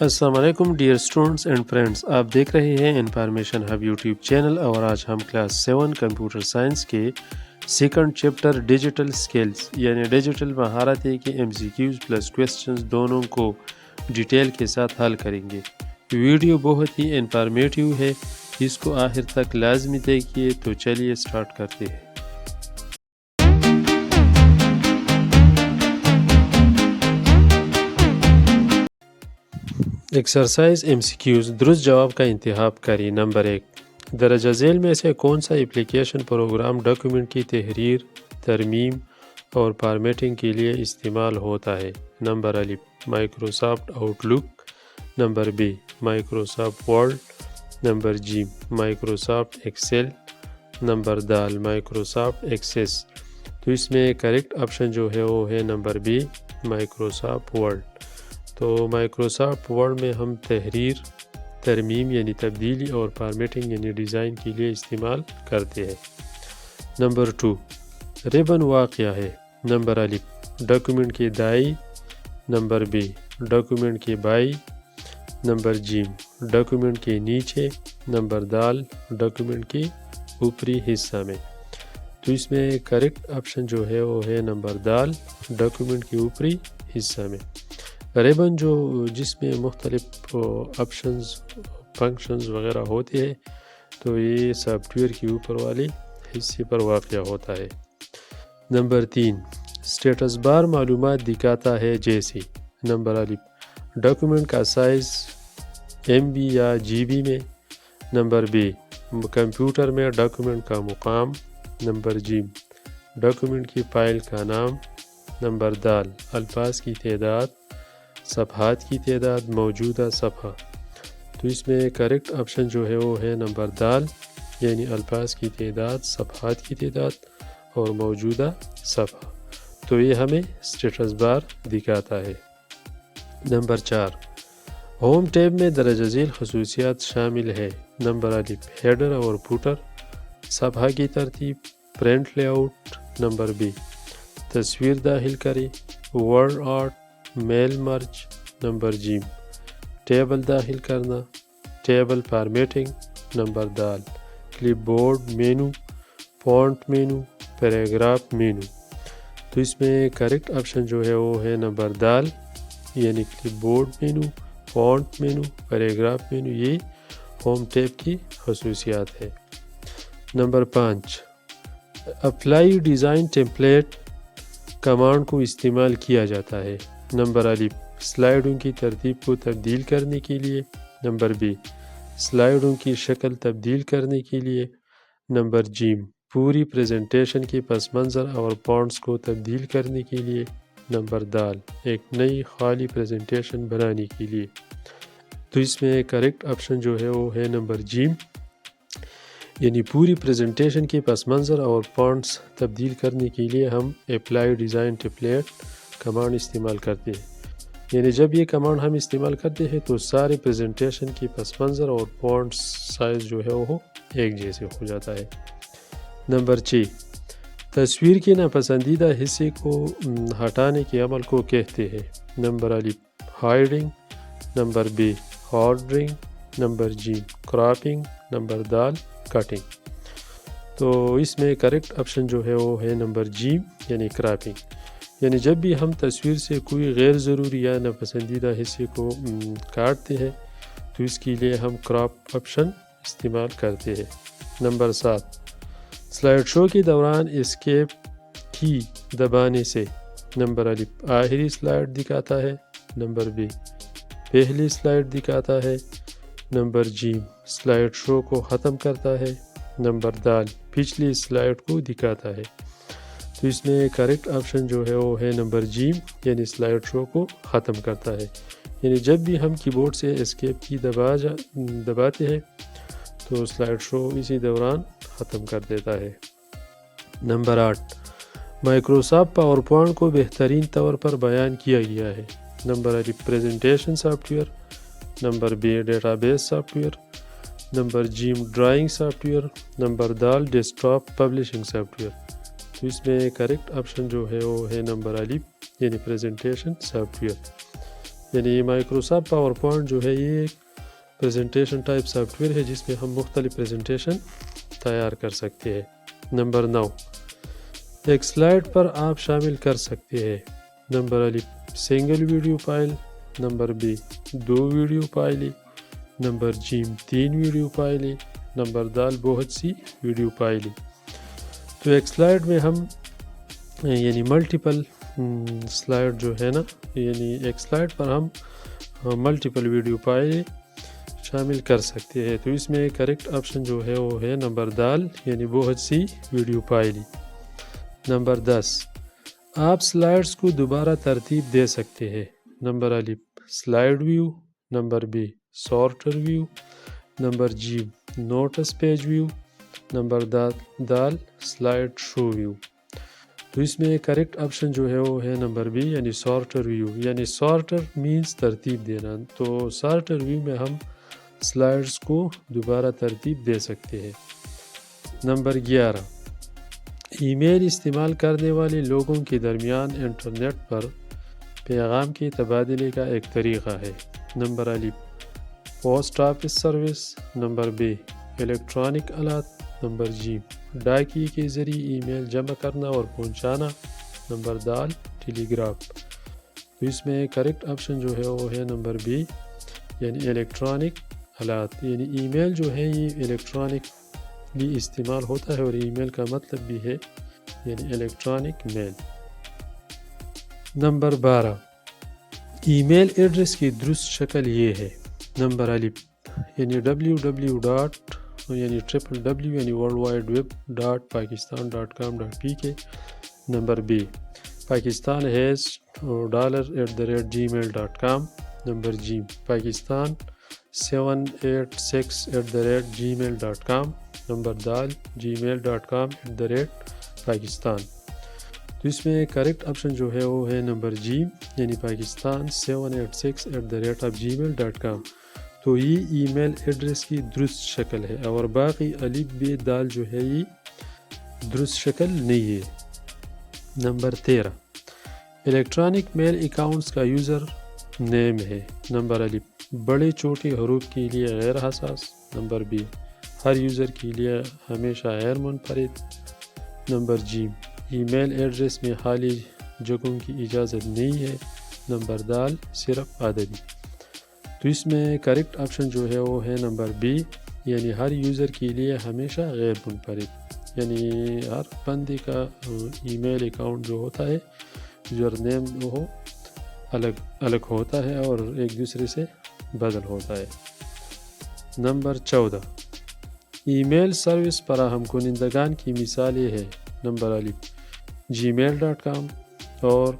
السلام علیکم dear students and friends, آپ دیکھ رہے ہیں انفارمیشن ہب یوٹیوب چینل، اور آج ہم کلاس 7 کمپیوٹر سائنس کے سیکنڈ چیپٹر ڈیجیٹل اسکلز یعنی ڈیجیٹل مہارتیں کے MCQs پلس کویسچنز دونوں کو ڈیٹیل کے ساتھ حل کریں گے۔ ویڈیو بہت ہی انفارمیٹیو ہے، اس کو آخر تک لازمی دیکھیے۔ تو چلیے سٹارٹ کرتے ہیں۔ ایکسرسائز MCQs، درست جواب کا انتخاب کریں۔ نمبر 1، درجہ ذیل میں سے کون سا اپلیکیشن پروگرام ڈاکیومنٹ کی تحریر، ترمیم اور فارمیٹنگ کے لیے استعمال ہوتا ہے؟ نمبر ا، مائکروسافٹ آؤٹ لک۔ نمبر ب، مائکروسافٹ ورڈ۔ نمبر ج، مائکروسافٹ ایکسل۔ نمبر د، مائکروسافٹ ایکسیس۔ تو اس میں کریکٹ آپشن جو ہے وہ ہے نمبر بی، مائکروسافٹ ورڈ۔ تو مائکروسافٹ ورڈ میں ہم تحریر، ترمیم یعنی تبدیلی اور فارمیٹنگ یعنی ڈیزائن کے لیے استعمال کرتے ہیں۔ نمبر 2، ریبن وا کیا ہے؟ نمبر ا، ڈاکیومنٹ کے دائیں۔ نمبر بی، ڈاکیومنٹ کے بائیں۔ نمبر ج، ڈاکیومنٹ کے نیچے۔ نمبر د، ڈاکیومنٹ کے اوپری حصہ میں۔ تو اس میں کریکٹ آپشن جو ہے وہ ہے نمبر د، ڈاکیومنٹ کے اوپری حصہ میں۔ ریبن جس میں مختلف آپشنز، فنکشنز وغیرہ ہوتے ہیں، تو یہ سافٹ ویئر کے اوپر والے حصے پر واقع ہوتا ہے۔ نمبر 3، اسٹیٹس بار معلومات دکھاتا ہے جیسے۔ نمبر ا، ڈاکیومنٹ کا سائز MB یا GB میں۔ نمبر بی، کمپیوٹر میں ڈاکیومنٹ کا مقام۔ نمبر ج، ڈاکیومنٹ کی فائل کا نام۔ نمبر د، الفاظ کی تعداد، صفحات کی تعداد، موجودہ صفحہ۔ تو اس میں کریکٹ آپشن جو ہے وہ ہے نمبر د، یعنی الفاظ کی تعداد، صفحات کی تعداد اور موجودہ صفحہ۔ تو یہ ہمیں اسٹیٹس بار دکھاتا ہے۔ نمبر 4، ہوم ٹیب میں درجہ ذیل خصوصیات شامل ہے۔ نمبر ا، ہیڈر اور فوٹر، صفحہ کی ترتیب، print lay out. Number be, تصویر داخل کریں، ورڈ آرٹ، میل مرج۔ نمبر ج، ٹیبل داخل کرنا، ٹیبل فارمیٹنگ۔ نمبر د، کلپ بورڈ مینو، فونٹ مینو، پیراگراف مینو۔ تو اس میں کریکٹ آپشن جو ہے وہ ہے نمبر د، یعنی کلپ بورڈ مینو، فونٹ مینو، پیراگراف مینو، یہ ہوم ٹیب کی خصوصیات ہے۔ Number 5، apply design template command کو استعمال کیا جاتا ہے۔ نمبر ا، سلائیڈوں کی ترتیب کو تبدیل کرنے کے لیے۔ نمبر بی، سلائیڈوں کی شکل تبدیل کرنے کے لیے۔ نمبر ج، پوری پریزنٹیشن کے پس منظر اور فونٹس کو تبدیل کرنے کے لیے۔ نمبر د، ایک نئی خالی پریزنٹیشن بنانے کے لیے۔ تو اس میں کریکٹ آپشن جو ہے وہ ہے نمبر ج، یعنی پوری پریزنٹیشن کے پس منظر اور فونٹس تبدیل کرنے کے لیے ہم اپلائی ڈیزائن ٹیمپلیٹ کمانڈ استعمال کرتے ہیں۔ یعنی جب یہ کمانڈ ہم استعمال کرتے ہیں تو سارے پریزنٹیشن کی پس منظر اور فونٹ سائز جو ہے وہ ایک جیسے ہو جاتا ہے۔ نمبر 6، تصویر کے ناپسندیدہ حصے کو ہٹانے کے عمل کو کہتے ہیں۔ نمبر ا، hiding. Number B, ordering. Number ج، کراپنگ۔ نمبر د، کٹنگ۔ تو اس میں کریکٹ آپشن جو ہے وہ ہے نمبر ج، یعنی کراپنگ۔ یعنی جب بھی ہم تصویر سے کوئی غیر ضروری یا ناپسندیدہ حصے کو کاٹتے ہیں تو اس کے لیے ہم کراپ آپشن استعمال کرتے ہیں۔ نمبر 7، سلائیڈ شو کے دوران اسکیپ کی دبانے سے۔ نمبر ا، آخری سلائیڈ دکھاتا ہے۔ نمبر بی، پہلی سلائیڈ دکھاتا ہے۔ نمبر ج، سلائیڈ شو کو ختم کرتا ہے۔ نمبر د، پچھلی سلائیڈ کو دکھاتا ہے۔ تو اس میں کریکٹ آپشن جو ہے وہ ہے نمبر ج، یعنی سلائیڈ شو کو ختم کرتا ہے۔ یعنی جب بھی ہم کی بورڈ سے اسکیپ کی دباتے ہیں تو سلائیڈ شو اسی دوران ختم کر دیتا ہے۔ نمبر 8، مائکروسافٹ پاور پوائنٹ کو بہترین طور پر بیان کیا گیا ہے۔ نمبر ا، presentation software. Number B, data base software. Number ج، ڈرائنگ سافٹ ویئر۔ نمبر د، desktop publishing software. تو اس میں کریکٹ آپشن جو ہے وہ ہے نمبر ا، یعنی پریزنٹیشن سافٹ ویئر۔ یعنی مائکروسافٹ پاور پوائنٹ جو ہے یہ ایک پریزنٹیشن ٹائپ سافٹ ویئر ہے جس میں ہم مختلف پریزنٹیشن تیار کر سکتے ہیں۔ نمبر 9، ایک سلائڈ پر آپ شامل کر سکتے ہیں۔ نمبر ا، سنگل ویڈیو فائل۔ نمبر ب، 2 ویڈیو فائلیں۔ نمبر ج، 3 ویڈیو فائلیں۔ نمبر د، بہت سی ویڈیو فائلیں۔ تو ایک سلائڈ میں ہم یعنی ملٹیپل سلائڈ جو ہے نا، یعنی ایک سلائڈ پر ہم ملٹیپل ویڈیو فائلیں شامل کر سکتے ہیں۔ تو اس میں کریکٹ آپشن جو ہے وہ ہے نمبر د، یعنی بہت سی ویڈیو فائلیں۔ نمبر 10، آپ سلائڈز کو دوبارہ ترتیب دے سکتے ہیں۔ نمبر ا، سلائڈ ویو۔ نمبر ب، سارٹر ویو۔ نمبر ج، نوٹس پیج ویو۔ نمبر د، سلائڈ شو ویو۔ تو اس میں کریکٹ آپشن جو ہے وہ ہے نمبر بی، یعنی سارٹر ویو، یعنی سارٹر مینز ترتیب دینا۔ تو سارٹر ویو میں ہم سلائڈز کو دوبارہ ترتیب دے سکتے ہیں۔ نمبر 11، ای میل استعمال کرنے والے لوگوں کے درمیان انٹرنیٹ پر پیغام کے تبادلے کا ایک طریقہ ہے۔ نمبر ا، پوسٹ آفس سروس۔ نمبر ب، الیکٹرانک آلات۔ نمبر ج، ڈاکیے کے ذریعے ای میل جمع کرنا اور پہنچانا۔ نمبر د، ٹیلی گراف۔ تو اس میں کریکٹ آپشن جو ہے وہ ہے نمبر بی، یعنی الیکٹرانک آلات، یعنی ای میل جو ہے یہ الیکٹرانک بھی استعمال ہوتا ہے، اور ای میل کا مطلب بھی ہے یعنی الیکٹرانک میل۔ نمبر 12، ای میل ایڈریس کی درست شکل یہ ہے۔ نمبر ا، یعنی www. یعنی www یعنی worldwideweb.pakistan.com.pk۔ Number B, Pakistan has $@gmail.com۔ Number G, Pakistan 786@gmail.com۔ Number د، gmail.com/پاکستان۔ تو اس میں کریکٹ آپشن جو ہے وہ ہے نمبر جی، یعنی پاکستان 786@gmail.com۔ تو یہ ای میل ایڈریس کی درست شکل ہے، اور باقی الف ب دال جو ہے یہ درست شکل نہیں ہے۔ نمبر 13، الیکٹرانک میل اکاؤنٹس کا یوزر نیم ہے۔ نمبر ا، بڑے چھوٹے حروف کے لیے غیر حساس۔ نمبر بی، ہر یوزر کے لیے ہمیشہ غیر منفرد۔ نمبر جی، ای میل ایڈریس میں خالی جگہوں کی اجازت نہیں ہے۔ نمبر د، صرف عددی۔ تو اس میں کریکٹ آپشن جو ہے وہ ہے نمبر بی، یعنی ہر یوزر کے لیے ہمیشہ غیر منفرد، یعنی ہر بندے کا ای میل اکاؤنٹ جو ہوتا ہے یوزر نیم وہ الگ الگ ہوتا ہے اور ایک دوسرے سے بدل ہوتا ہے۔ نمبر 14، ای میل سروس فراہم کنندگان کی مثالیں ہے۔ نمبر ا، gmail.com اور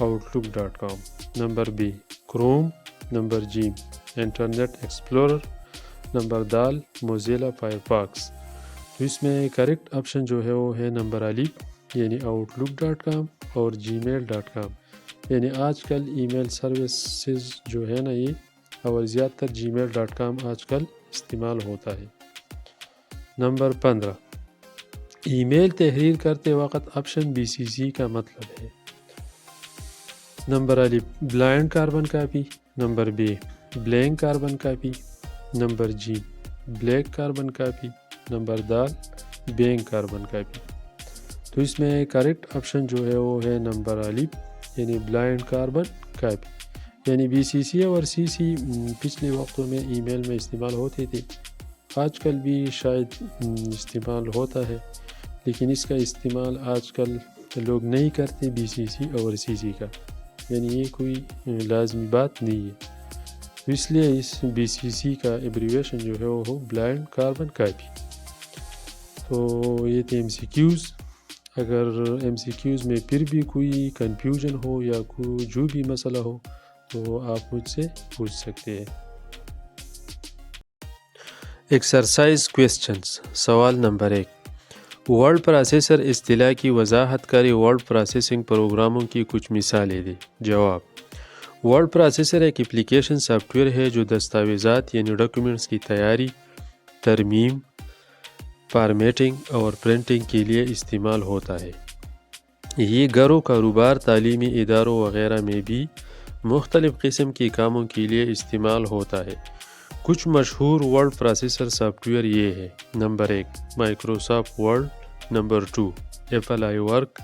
outlook.com۔ Number B, Chrome. Number G, Internet Explorer. Number د، موزیلا فائرفاکس۔ تو اس میں کریکٹ آپشن جو ہے وہ ہے نمبر ا، یعنی outlook.com اور gmail.com۔ یعنی آج کل ای میل سروسز جو ہے نا یہ، اور زیادہ تر gmail.com آج کل استعمال ہوتا ہے۔ نمبر 15، ای میل تحریر کرتے وقت آپشن BCC کا مطلب ہے۔ نمبر ا، blind carbon copy. Number B, blank carbon copy. Number G, black carbon copy. Number د، بینک کاربن کاپی۔ تو اس میں کریکٹ آپشن جو ہے وہ ہے نمبر ا، یعنی بلائنڈ کاربن کاپی۔ یعنی BCC اور CC پچھلے وقتوں میں ای میل میں استعمال ہوتے تھے، آج کل بھی شاید استعمال ہوتا ہے، لیکن اس کا استعمال آج کل لوگ نہیں کرتے BCC اور CC کا، یعنی یہ کوئی لازمی بات نہیں ہے، اس لیے اس BCC کا ایبریویشن جو ہے وہ بلائنڈ کاربن کاپی۔ تو یہ تھے MCQs۔ اگر MCQs میں پھر بھی کوئی کنفیوژن ہو یا کوئی جو بھی مسئلہ ہو تو آپ مجھ سے پوچھ سکتے ہیں۔ Exercise questions. سوال نمبر 1، ورڈ پروسیسر اصطلاح کی وضاحت کریں، ورڈ پروسیسنگ پروگراموں کی کچھ مثالیں دیں۔ جواب، ورڈ پروسیسر ایک اپلیکیشن سافٹ ویئر ہے جو دستاویزات یعنی ڈاکیومنٹس کی تیاری، ترمیم، فارمیٹنگ اور پرنٹنگ کے لیے استعمال ہوتا ہے۔ یہ گھروں، کاروبار، تعلیمی اداروں وغیرہ میں بھی مختلف قسم کے کاموں کے لیے استعمال ہوتا ہے۔ کچھ مشہور ورڈ پروسیسر سافٹ ویئر یہ ہے: number 1 Microsoft Word, number 2 Apple iWork,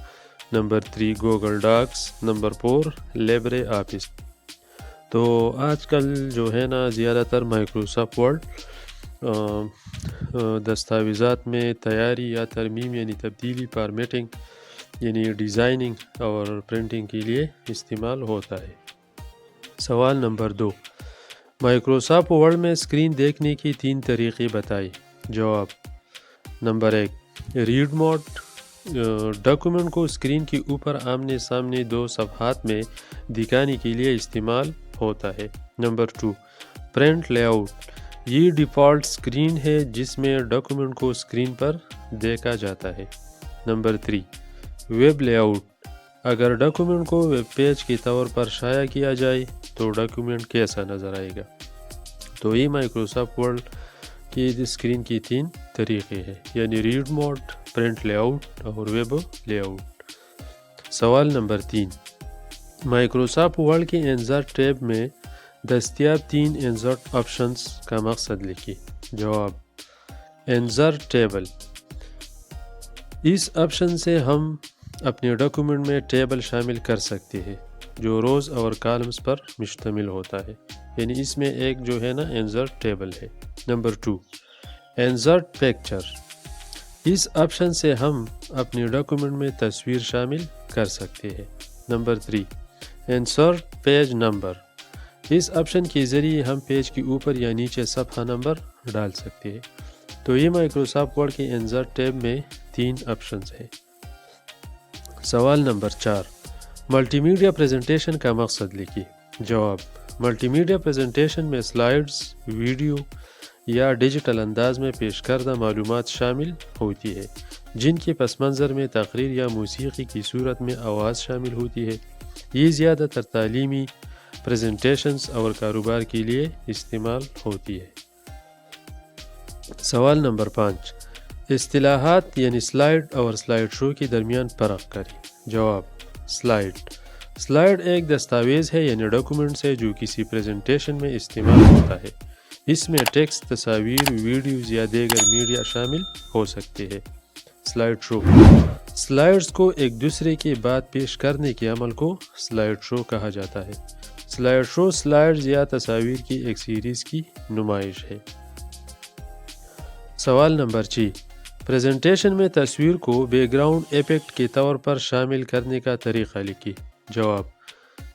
number 3 Google Docs, number 4 LibreOffice. تو آج کل جو ہے نا زیادہ تر مائکروسافٹ ورڈ دستاویزات میں تیاری یا ترمیم یعنی تبدیلی، فارمیٹنگ یعنی ڈیزائننگ اور پرنٹنگ کے لیے استعمال ہوتا ہے۔ سوال نمبر 2، مائکروسافٹ ورڈ میں اسکرین دیکھنے کی 3 طریقے بتائیں۔ جواب: نمبر 1 ریڈ موڈ، ڈاکومنٹ کو اسکرین کے اوپر آمنے سامنے 2 صفحات میں دکھانے کے لیے استعمال ہوتا ہے۔ نمبر 2 پرنٹ لے آؤٹ، یہ ڈیفالٹ اسکرین ہے جس میں ڈاکومنٹ کو اسکرین پر دیکھا جاتا ہے۔ نمبر 3 ویب لے آؤٹ، اگر ڈاکومنٹ کو ویب پیج کے طور پر شائع کیا جائے تو ڈاکومنٹ کیسا نظر آئے گا۔ تو یہ مائکروسافٹ ورڈ کی اسکرین کی 3 طریقے ہیں، یعنی read mode, print layout اور ویب لے آؤٹ۔ سوال نمبر 3، مائکروسافٹ ورڈ کے انسرٹ ٹیب میں دستیاب 3 انسرٹ آپشنز کا مقصد لکھیں۔ جواب: انسرٹ ٹیبل، اس آپشن سے ہم اپنے ڈاکومنٹ میں ٹیبل شامل کر سکتے ہیں جو روز اور کالمز پر مشتمل ہوتا ہے، یعنی اس میں ایک جو ہے نا انسرٹ ٹیبل ہے۔ نمبر 2 انسرٹ پکچر، اس آپشن سے ہم اپنے ڈاکومنٹ میں تصویر شامل کر سکتے ہیں۔ نمبر 3 انسرٹ پیج نمبر، اس آپشن کے ذریعے ہم پیج کے اوپر یا نیچے صفحہ نمبر ڈال سکتے ہیں۔ تو یہ مائکروسافٹ ورڈ کے انسرٹ ٹیب میں 3 آپشنز ہیں۔ سوال نمبر 4، ملٹی میڈیا پریزنٹیشن کا مقصد لکھیں۔ جواب: ملٹی میڈیا پریزنٹیشن میں سلائیڈز، ویڈیو یا ڈیجیٹل انداز میں پیش کردہ معلومات شامل ہوتی ہے، جن کے پس منظر میں تقریر یا موسیقی کی صورت میں آواز شامل ہوتی ہے۔ یہ زیادہ تر تعلیمی پریزنٹیشنز اور کاروبار کے لیے استعمال ہوتی ہے۔ سوال نمبر 5، اصطلاحات یعنی سلائیڈ اور سلائیڈ شو کے درمیان فرق کریں۔ جواب: سلائیڈ ایک دستاویز ہے یعنی ڈاکومنٹس ہے جو کسی پریزنٹیشن میں استعمال ہوتا ہے۔ اس میں ٹیکسٹ، تصاویر، ویڈیوز یا دیگر میڈیا شامل ہو سکتے ہیں۔ سلائیڈ شو، سلائیڈز کو ایک دوسرے کے بعد پیش کرنے کے عمل کو سلائیڈ شو کہا جاتا ہے۔ سلائیڈ شو سلائیڈز یا تصاویر کی ایک سیریز کی نمائش ہے۔ سوال نمبر 6، پریزنٹیشن میں تصویر کو بیک گراؤنڈ ایفیکٹ کے طور پر شامل کرنے کا طریقہ لکھیں۔ جواب: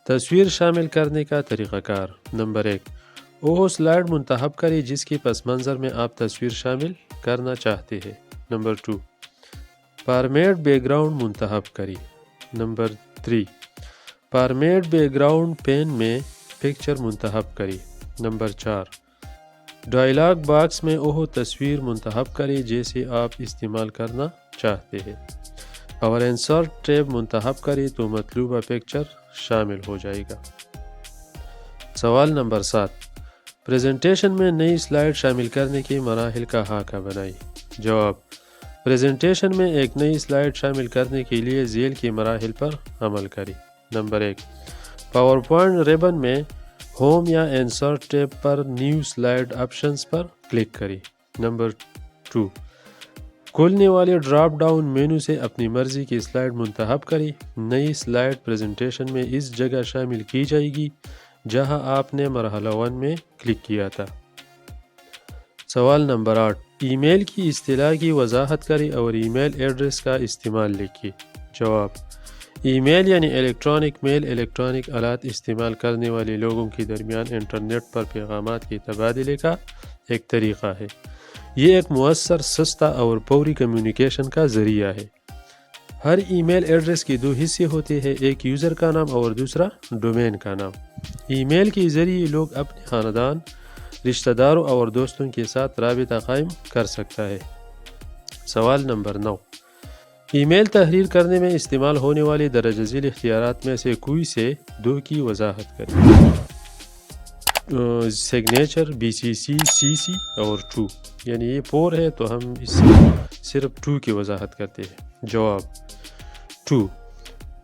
تصویر شامل کرنے کا طریقہ کار: نمبر 1 وہ سلائیڈ منتخب کریں جس کے پس منظر میں آپ تصویر شامل کرنا چاہتے ہیں۔ نمبر 2 فارمیٹ بیک گراؤنڈ منتخب کریں۔ نمبر 3 فارمیٹ بیک گراؤنڈ پین میں پکچر منتخب کریں۔ نمبر 4 ڈائلاگ باکس میں وہ تصویر منتخب کریں جیسے آپ استعمال کرنا چاہتے ہیں، اور انسرٹ ٹیب منتخب کریں تو مطلوبہ پکچر شامل ہو جائے گا۔ سوال نمبر 7، پریزنٹیشن میں نئی سلائیڈ شامل کرنے کے مراحل کا خاکہ بنائیں۔ جواب: پریزنٹیشن میں ایک نئی سلائیڈ شامل کرنے کے لیے ذیل کے مراحل پر عمل کریں۔ نمبر 1 پاور پوائنٹ ریبن میں ہوم یا انسرٹ ٹیب پر نیو سلائیڈ آپشنز پر کلک کریں۔ نمبر 2 کھولنے والے ڈراپ ڈاؤن مینو سے اپنی مرضی کی سلائیڈ منتخب کریں۔ نئی سلائیڈ پریزنٹیشن میں اس جگہ شامل کی جائے گی جہاں آپ نے مرحلہ 1 میں کلک کیا تھا۔ سوال نمبر 8، ای میل کی اصطلاح کی وضاحت کریں اور ای میل ایڈریس کا استعمال لکھیں۔ جواب: ای میل یعنی الیکٹرانک میل الیکٹرانک آلات استعمال کرنے والے لوگوں کے درمیان انٹرنیٹ پر پیغامات کے تبادلے کا ایک طریقہ ہے۔ یہ ایک مؤثر، سستا اور فوری کمیونیکیشن کا ذریعہ ہے۔ ہر ای میل ایڈریس کے 2 حصے ہوتے ہیں، ایک یوزر کا نام اور دوسرا ڈومین کا نام۔ ای میل کے ذریعے لوگ اپنے خاندان، رشتہ داروں اور دوستوں کے ساتھ رابطہ قائم کر سکتا ہے۔ سوال نمبر 9، ای میل تحریر کرنے میں استعمال ہونے والے درجہ ذیل اختیارات میں سے کوئی سے 2 کی وضاحت کریں۔ سگنیچر، بی سی سی، سی سی اور 2، یعنی یہ 4 ہے تو ہم اس سے صرف 2 کی وضاحت کرتے ہیں۔ جواب: 2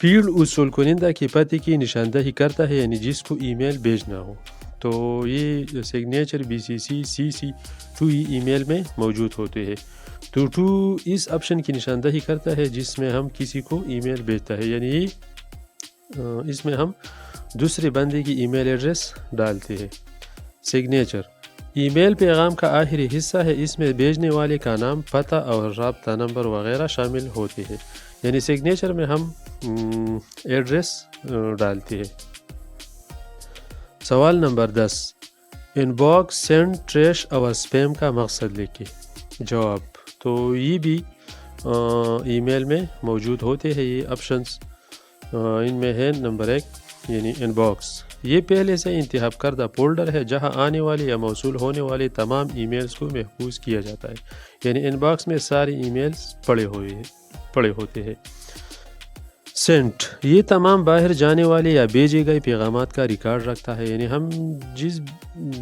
فیلڈ وصول کنندہ کے پتے کی نشاندہی کرتا ہے یعنی جس کو ای میل بھیجنا ہو. تو یہ سگنیچر BCC ٹو ای میل میں موجود ہوتے ہیں. تو ٹو اس آپشن کی نشاندہی کرتا ہے جس میں ہم کسی کو ای میل بھیجتا ہے، یعنی اس میں ہم دوسرے بندے کی ای میل ایڈریس ڈالتے ہیں. سگنیچر ای میل پیغام کا آخری حصہ ہے، اس میں بھیجنے والے کا نام، پتہ اور رابطہ نمبر وغیرہ شامل ہوتے ہیں. یعنی سگنیچر میں ہم ایڈریس ڈالتے ہیں. سوال number 10، in box send trash اور اسپیم کا مقصد لکھیں. جواب، تو یہ بھی ای میل میں موجود ہوتے ہیں. یہ آپشنز ان میں ہے نمبر 1 یعنی ان باکس. یہ پہلے سے انتخاب کردہ فولڈر ہے جہاں آنے والے یا موصول ہونے والے تمام ای میلز کو محفوظ کیا جاتا ہے. یعنی ان باکس میں سارے ای میلز پڑے ہوتے ہیں. سینٹ، یہ تمام باہر جانے والے یا بھیجے گئے پیغامات کا ریکارڈ رکھتا ہے. یعنی ہم جس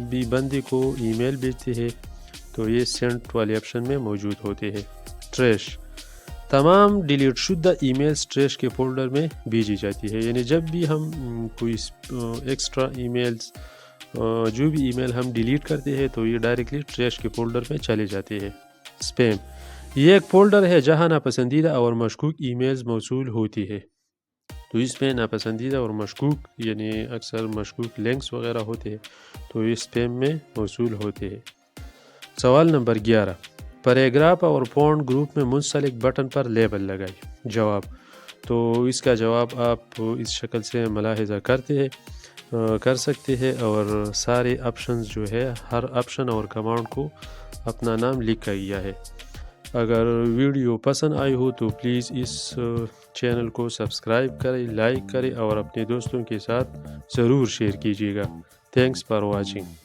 بھی بندے کو ای میل بھیجتے ہیں تو یہ سینٹ والے آپشن میں موجود ہوتے ہیں. ٹریش، تمام ڈیلیٹ شدہ ای میلز ٹریش کے فولڈر میں بھیجی جاتی ہے. یعنی جب بھی ہم کوئی ایکسٹرا ای میلز جو بھی ای میل ہم ڈیلیٹ کرتے ہیں تو یہ ڈائریکٹلی ٹریش کے فولڈر میں چلے جاتے ہیں. اسپیم، یہ ایک فولڈر ہے جہاں ناپسندیدہ اور مشکوک ای میلز موصول ہوتی ہے. تو اس میں ناپسندیدہ اور مشکوک یعنی اکثر مشکوک لنکس وغیرہ ہوتے ہیں تو یہ اسپیم میں موصول ہوتے ہیں. سوال نمبر 11، پیراگراف اور فونٹ گروپ میں منسلک بٹن پر لیبل لگائیں. جواب، تو اس کا جواب آپ اس شکل سے ملاحظہ کر سکتے ہیں اور سارے آپشنز جو ہے ہر آپشن اور کمانڈ کو اپنا نام لکھا گیا ہے. اگر ویڈیو پسند آئی ہو تو پلیز اس چینل کو سبسکرائب کریں، لائک کریں اور اپنے دوستوں کے ساتھ ضرور شیئر کیجیے گا. Thanks for watching.